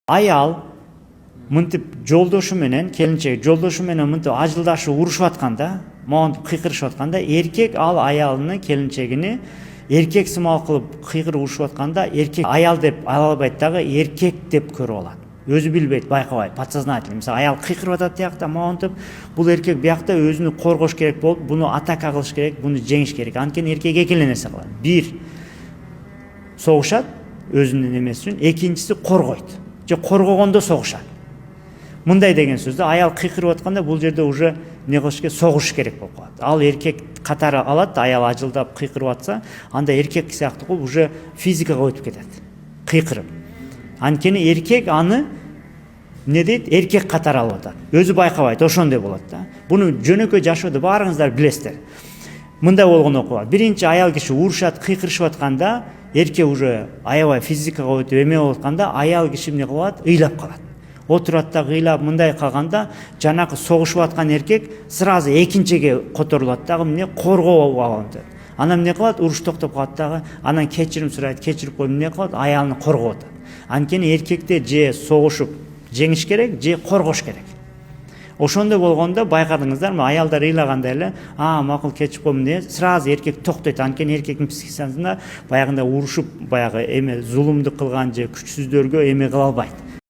Аял мынтип жолдошу менен, келинчеги жолдошу менен мынтип ажылдашып урушуп атканда, монтип кыйкырышып атканда, эркек ал аялыны, келинчегини эркек сымал кылып кыйкырып урушуп атканда, эркек аял деп ала албайт дагы, эркек деп көрүп алат. Өзү билбейт, байкабайт, подсознательно. Мисалы, аял кыйкырып атат тиякта, монтип, бул эркек биякта өзүнү коргош керек болуп, буну атака кылыш керек, буну жеңиш керек. Анткени эркек эки эле нерсе кылат. Бир, согушат өзүнүн эмеси үчүн, экинчиси коргойт. Же коргогондо согушат. Мындай деген сөздө аял кыйкырып атканда бул жерде уже не кылыш керек, согуш керек болуп калат. Ал эркек катары алат, аял ажылдап кыйкырып атса, анда эркек сыяктуу кылып уже физикага өтүп кетет. Кыйкырып. Анткени эркек аны не дейт, эркек катары алып атат. Өзү байкабайт, ошондой болот да. Буну жөнөкөй жашоодо баарыңыздар билесиздер. Мындай болгон окуба. Биринчи аял киши урушат, кыйкырышып атканда, эркек уже аябай физикага өтүп эме болуп атканда, аял киши эмне кылат? Ыйлап калат. Отурат да ыйлап мындай калганда, жанакы согушуп аткан эркек сразу экинчиге которулат дагы эмне коргоо алат. Анан эмне кылат? Уруш токтоп калат дагы, анан кечирим сурайт, кечирип коюп эмне кылат? Аялын коргоп атат. Анткени эркекте же согушуп жеңиш керек, же коргош керек. Ошондой болгондо байкадыңыздарбы, аялдар ыйлаганда эле, макул кечип коем деп, сразу эркек токтойт. Анткени эркектин психикасында баягындай урушуп, баягы эме зулумдук кылган же күчсүздөргө эме кыла албайт.